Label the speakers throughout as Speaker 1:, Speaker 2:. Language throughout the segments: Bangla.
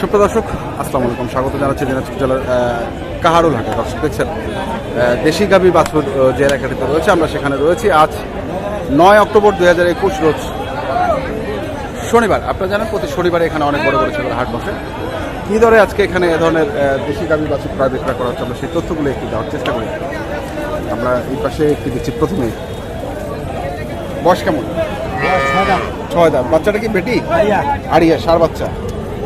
Speaker 1: সুপ্রিয় দর্শক, আসসালামু আলাইকুম। স্বাগত জানাচ্ছি দিনাজপুর জেলার কাহারুল হাটে। দর্শক দেখছেন দেশি গাভী বাছুর যে এলাকাটিতে রয়েছে, আমরা সেখানে রয়েছি। আজ 9 অক্টোবর 2021 রোজ শনিবার। আপনারা জানেন প্রতি শনিবারে এখানে অনেক বড় বড় ছেলের হাট বসে। কী দরে আজকে এখানে এ ধরনের দেশি গাভী বাছুর ক্রয় বিক্রয় করা হচ্ছে, আমরা সেই তথ্যগুলো একটু দেওয়ার চেষ্টা করি। আমরা এই পাশে একটু দিচ্ছি। প্রথমে বয়স কেমন? 6 দাঁত। বাচ্চাটা কি বেটি? আড়িয়া, ষাঁড় বাচ্চা।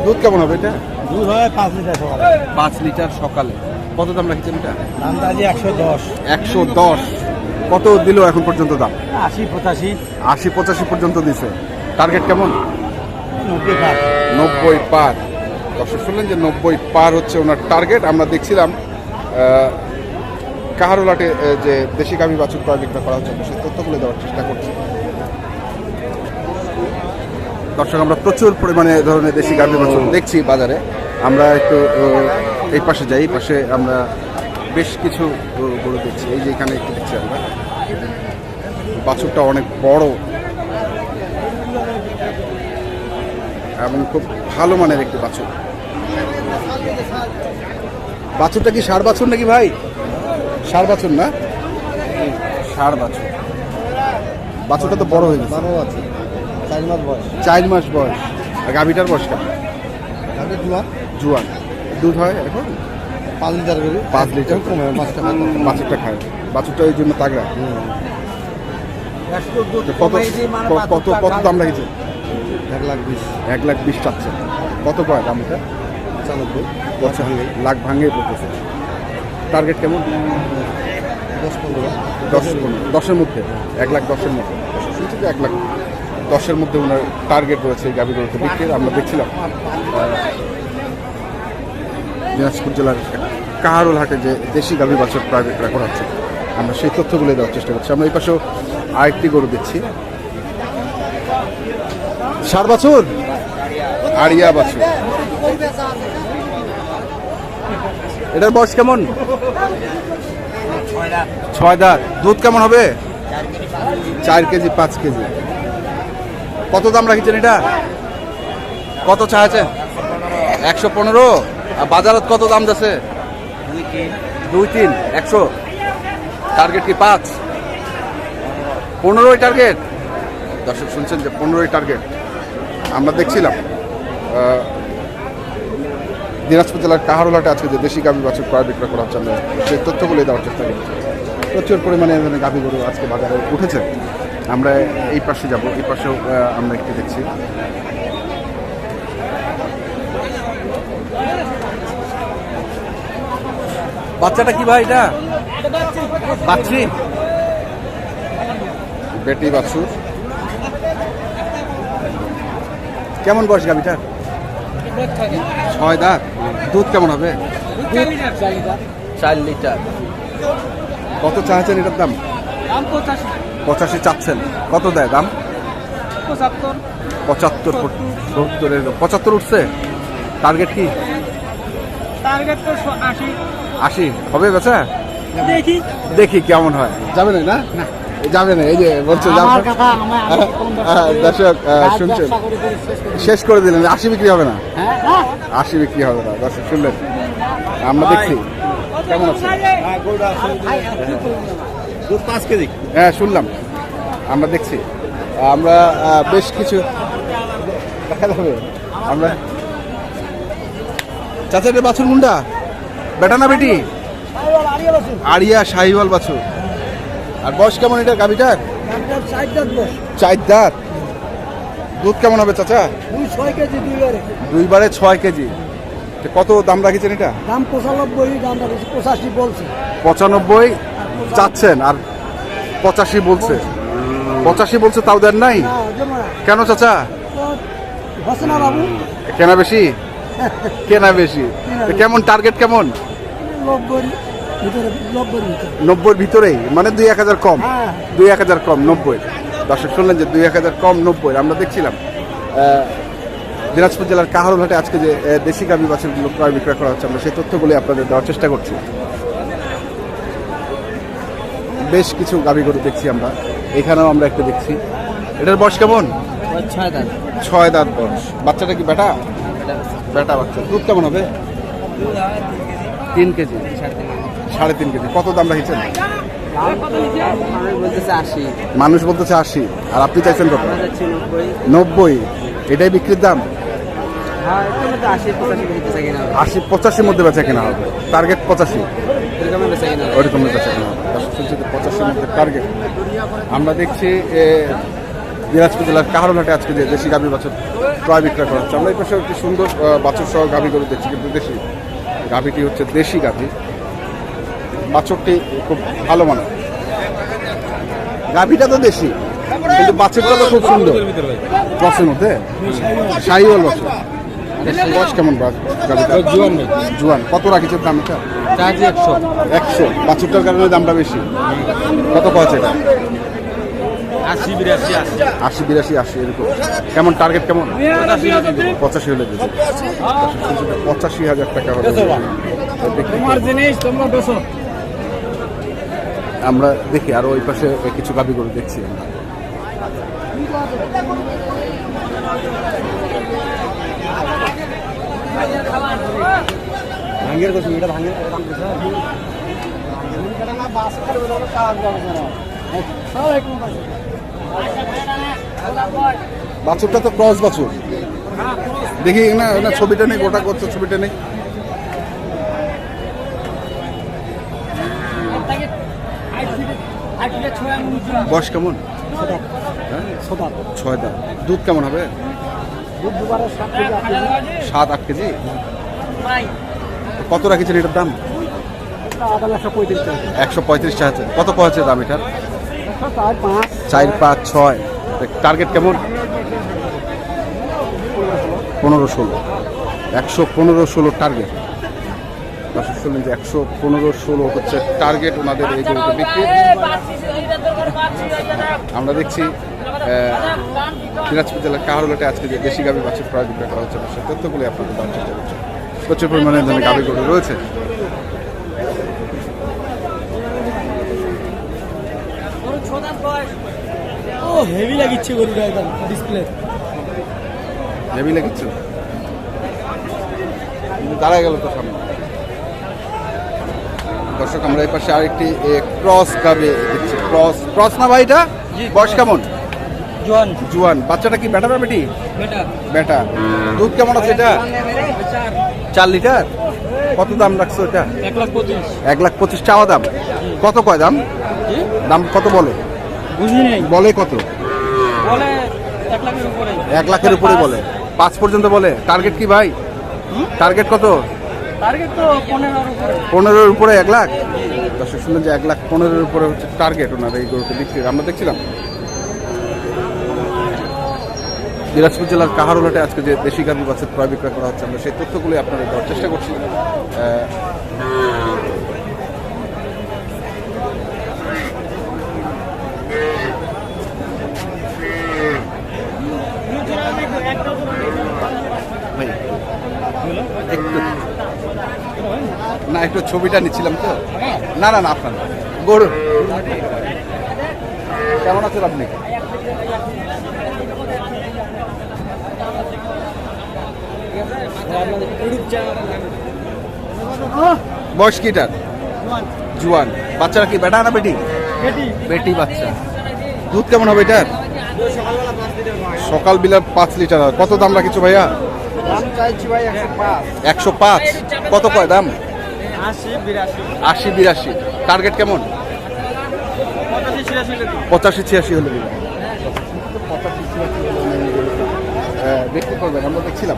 Speaker 1: দুধ কেমন হবে এটা?
Speaker 2: দুধ হয় 5 লিটার সকালে।
Speaker 1: 5 লিটার সকালে। কত দাম রাখছেন এটা?
Speaker 2: দামটা আজ 110।
Speaker 1: 110। কত দিল এখন পর্যন্ত দাম?
Speaker 2: 80-85।
Speaker 1: 80-85 পর্যন্ত দিছে। টার্গেট কেমন?
Speaker 2: 90 পার।
Speaker 1: 90 পার। দর্শক শুনলেন যে 90 পার হচ্ছে ওনার টার্গেট। আমরা দেখছিলাম কাহারুলাটে যে দেশি গাভী বাছুর ক্রয় বিক্রয় করা হচ্ছে, সেই তথ্যগুলো দেওয়ার চেষ্টা করছি। দর্শক, আমরা প্রচুর পরিমাণে এ ধরনের দেশি গাভী বাছুর দেখছি বাজারে। আমরা একটু এই পাশে যাই। এই পাশে আমরা বেশ কিছু গরু দেখছি। এই যে এখানে একটু দেখছি আমরা, বাছুরটা অনেক বড় এবং খুব ভালো মানের একটি বাছুর। বাছুরটা কি ষাঁড় বাছুর নাকি ভাই? ষাঁড় বাছুর না? ষাঁড় বাছুর। বাছুরটা তো বড় হয়ে গেছে।
Speaker 2: 4 মাস বয়স।
Speaker 1: 4 মাস বয়স। আর গাভীটার বয়স কেমন? জুয়ান। দুধ হয় এখন
Speaker 2: 5 লিটার করে।
Speaker 1: 5 লিটার।
Speaker 2: কমে
Speaker 1: বাছুরটা খায়। বাছুরটা এই জন্য তাগড়া। কত কত কত দাম রাখছে?
Speaker 2: 1,20,000।
Speaker 1: 1,20,000 চাচ্ছে। কত পায় দাম এটা?
Speaker 2: 95।
Speaker 1: লাখ ভাঙে পড়তেছে। টার্গেট কেমন?
Speaker 2: 10-15।
Speaker 1: 10-15 মধ্যে। 1,10,000 মধ্যে। শুনছি যে 1,10,000 মধ্যে ওনার টার্গেট রয়েছে এই গাভীগুলোতে বিক্রির। আমরা দেখছিলাম দিনাজপুর জেলার কাহারুল হাটে যে দেশি গাভী বাছুর ক্রয় বিক্রয় করা হচ্ছে, আমরা সেই তথ্যগুলো দেওয়ার চেষ্টা করছি। আমরা এই পাশেও আরেকটি গরু দেখছি। ষাঁড় বাছুর, আড়িয়া বাছুর। এটার বয়স কেমন? 6 দাঁত। দুধ কেমন হবে? 4 কেজি 5 কেজি। কত দাম রাখছেন এটা? কত চাইছে? 115। আর বাজারত কত দাম যাচ্ছে? 2-3 100। টার্গেট কি 5? 15 টার্গেট। দর্শক শুনছেন যে 15 টার্গেট। আমরা দেখছিলাম দিনাজপুর জেলার কাহারুলহাটে আজকে যে দেশি গাভী বাছুর ক্রয় বিক্রয় করা হচ্ছে, আমরা সেই তথ্যগুলো দেওয়ার চেষ্টা করছি। প্রচুর পরিমাণে গাভী গরু আজকে বাজারে উঠেছে। আমরা এই পাশে যাব। এই পাশেও আমরা একটু দেখছি। বাচ্চাটা কি ভাই? এটা বাচ্চি, বেটি বাছুর। কেমন বয়স গাভীটার? 6 দাঁত। দুধ কেমন হবে? 4 লিটার। কত চাচ্ছেন এটার দাম? 85 চাচ্ছেন। কত দেয় দাম? 75 75 উঠছে। টার্গেট কি?
Speaker 2: টার্গেট তো 80
Speaker 1: হবে বেচা? দেখি কেমন হয়। যাবে না? যাবে না। এই যে বলছে দর্শক শুনছেন, শেষ করে দিলেন। 80 বিক্রি হবে না? 80 বিক্রি হবে না। দর্শক শুনলেন। আমরা দেখছি কেমন আছে।
Speaker 2: 5 কেজি।
Speaker 1: হ্যাঁ শুনলাম। আমরা দেখছি। আমরা বেশ কিছু দেখা যাবে। আমরা চাচাদের বাছুর মুন্ডা, বেটা না বেটি? আড়িয়া শাহিওয়াল বাছুর। আর বয়স কেমন এটা গাভীটার? 4 দাঁত। দুধ কেমন হবে চাচা?
Speaker 2: 6 কেজি
Speaker 1: 2বারে 6 কেজি। কত দাম রাখছেন এটা?
Speaker 2: দাম 95। দাম রাখছি 85 বলছে।
Speaker 1: 95 চাচ্ছেন আর 85 বলছে। 85 বলছে, তাও দেন নাই কেন চাচা?
Speaker 2: হোসেনা বাবু
Speaker 1: কেনা বেশি? কেনা বেশি। কেমন টার্গেট কেমন? 90 ভিতরেই, মানে 2-1000 কম। 2-1000 কম 90। দর্শক শুনলেন যে 2-1000 কম 90। আমরা দেখছিলাম দিনাজপুর জেলার কাহারুলহাটে আজকে যে দেশি গাভী বাছুরগুলো ক্রয় বিক্রয় করা হচ্ছে, আমরা সেই তথ্যগুলি আপনাদের দেওয়ার চেষ্টা করছি। বেশ কিছু গাভী গরু দেখছি আমরা। এখানেও আমরা একটা দেখছি। এটার বয়স কেমন?
Speaker 2: 6 দাঁত।
Speaker 1: 6 দাঁত বয়স। বাচ্চাটা কি বেটা? বেটা বাচ্চা। দুধ কেমন হবে? 3 কেজি, 3.5 কেজি। কত দাম রাখছেন? মানুষ বলতেছে 80, আর আপনি চাইছেন কত? 90। এটাই বিক্রির দাম? 80-85 মধ্যে বেচা কেনা হবে। টার্গেট 85, ওইরকম বেচা কেনা হবে। 85 মধ্যে টার্গেট। আমরা দেখছি দিনাজপুর জেলার কাহারোলহাটে আজকে যে দেশি গাভী বাছুর ক্রয় বিক্রয় করা হচ্ছে। আমরা এই পাশে একটি সুন্দর বাছুর সহ গাভী গরু দেখছি, কিন্তু দেশি গাভীটি হচ্ছে দেশি গাভী। বাছুরটি খুব ভালো মানের। গাভীটা তো দেশি, কিন্তু বাছুরটা তো খুব সুন্দর। ক্রসের মধ্যে শাহিওয়াল বাছুর। বয়স কেমন গাভীটা? জুয়ান। কত রাখিছে দাম? এটা 100। বাছুরটার কারণে দামটা বেশি। কত পাচ্ছে এটা? 80-82 এরকম। কেমন টার্গেট কেমন? 85 হলে দিচ্ছে। 85,000 টাকা হলে আমরা দেখি। আরো ওই পাশে কিছু গাভী গরু দেখছি আমরা। বাছুরটা তো ক্রস বাছুর। দেখি না, না ছবিটা নেই, গোটা করছে ছবিটা নেই। বয়স কেমন? 6 দাঁত। দুধ কেমন হবে? 7-8 কেজি। কত রাখিছেন এটার দাম? 135 টাকা। কত পাচ্ছে দাম এটার? 4, 5, 6। টার্গেট কেমন? 15-16। 115-16 টার্গেট। শুনলেন যে 115-16 হচ্ছে টার্গেট ওনাদের এই গরুটা বিক্রি। আমরা দেখছি দিনাজপুর জেলার কাহারোলহাটে আজকে যে দেশি গাভী বাছুর ক্রয় বিক্রয় করা হচ্ছে, সে তথ্যগুলি আপনাদের দেওয়ার চেষ্টা করছে। প্রচুর পরিমাণে এখানে গাভী গরু রয়েছে।
Speaker 2: হেভি লাগিচ্ছে গরুটা একদম ডিসপ্লে।
Speaker 1: হেভি লেগেছে, দাঁড়ায় গেল তো সামনে। দর্শক আমরা এই পাশে আরেকটি ক্রস গাভী দেখছি। ক্রস না ভাই? এটা বয়স কেমন? জুয়ান। বাচ্চাটা কি বেটা না বেটি? বেটা। দুধ কেমন আছে এটা? 4 লিটার। কত দাম রাখছো এটা? 1,25,000 চাওয়া দাম। কত কয় দাম? দাম কত বলে? বলে কত? 1 লাখের উপরে বলে। 5 পর্যন্ত বলে। টার্গেট কি ভাই? টার্গেট কত? 15-এর উপরে 1 লাখ। দর্শক শুনলেন যে 1,15,000-এর উপরে হচ্ছে টার্গেট ওনার এই গরুকে বিক্রি। আমরা দেখছিলাম দিনাজপুর জেলার কাহারোলহাটে আজকে যে দেশি গাভী বাছুর ক্রয় বিক্রয় করা হচ্ছে, আমরা সেই তথ্যগুলি আপনাদের দেওয়ার চেষ্টা করছি। ভাই একটু না, একটু ছবিটা নিচ্ছিলাম তো। না না না, আপনার গরু কেমন আছেন আপনি? বয়স কিটার? জুয়ান। বাচ্চারা কি বেটা না বেটি? বেটি বাচ্চা। দুধ কেমন হবে এটার? সকাল বিলা 5 লিটার। কত দাম রাখিছো ভাইয়া? 105। কত কয় দাম? 80-82। টার্গেট কেমন? 85-86 হলে বিক্রি করবেন। আমরা দেখছিলাম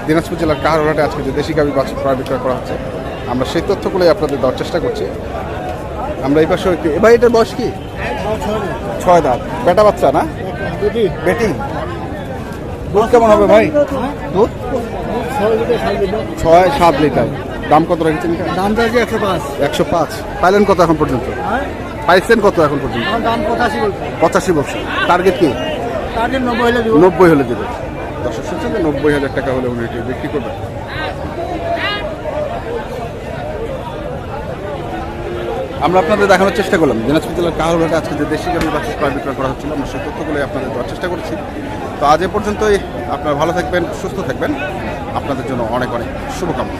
Speaker 1: দিনাজপুর জেলার কাহারোলহাটে আজকে যে দেশি গাভী বাছুর ক্রয় বিক্রয় করা হচ্ছে, আমরা সেই তথ্যগুলোই আপনাদের দেওয়ার চেষ্টা করছি। আমরা এই পাশে একটু, এবার এটার বয়স কি? 6 দাঁত। বেটা বাচ্চা না বেটি? দুধ কেমন হবে ভাই? দুধ 6-7 লিটার। দাম কত রেখেছেন?
Speaker 2: দাম চাইছে 105।
Speaker 1: 105। পাইলেন কত এখন পর্যন্ত? পাইছেন কত এখন পর্যন্ত?
Speaker 2: দাম
Speaker 1: 85 বলছে। টার্গেট কি? 90 হলে দেবে। দর্শক শুনছেন যে 90,000 টাকা হলে উনি এটি বিক্রি করবেন। আমরা আপনাদের দেখানোর চেষ্টা করলাম দিনাজপুর জেলার কাহারঘাটে আজকে যে দেশি গাভীর বাছুর ক্রয় বিক্রয় করা হচ্ছিল, আমরা সেই তথ্যগুলোই আপনাদের দেওয়ার চেষ্টা করেছি। তো আজ এ পর্যন্তই। আপনারা ভালো থাকবেন, সুস্থ থাকবেন, আপনাদের জন্য অনেক অনেক শুভকামনা।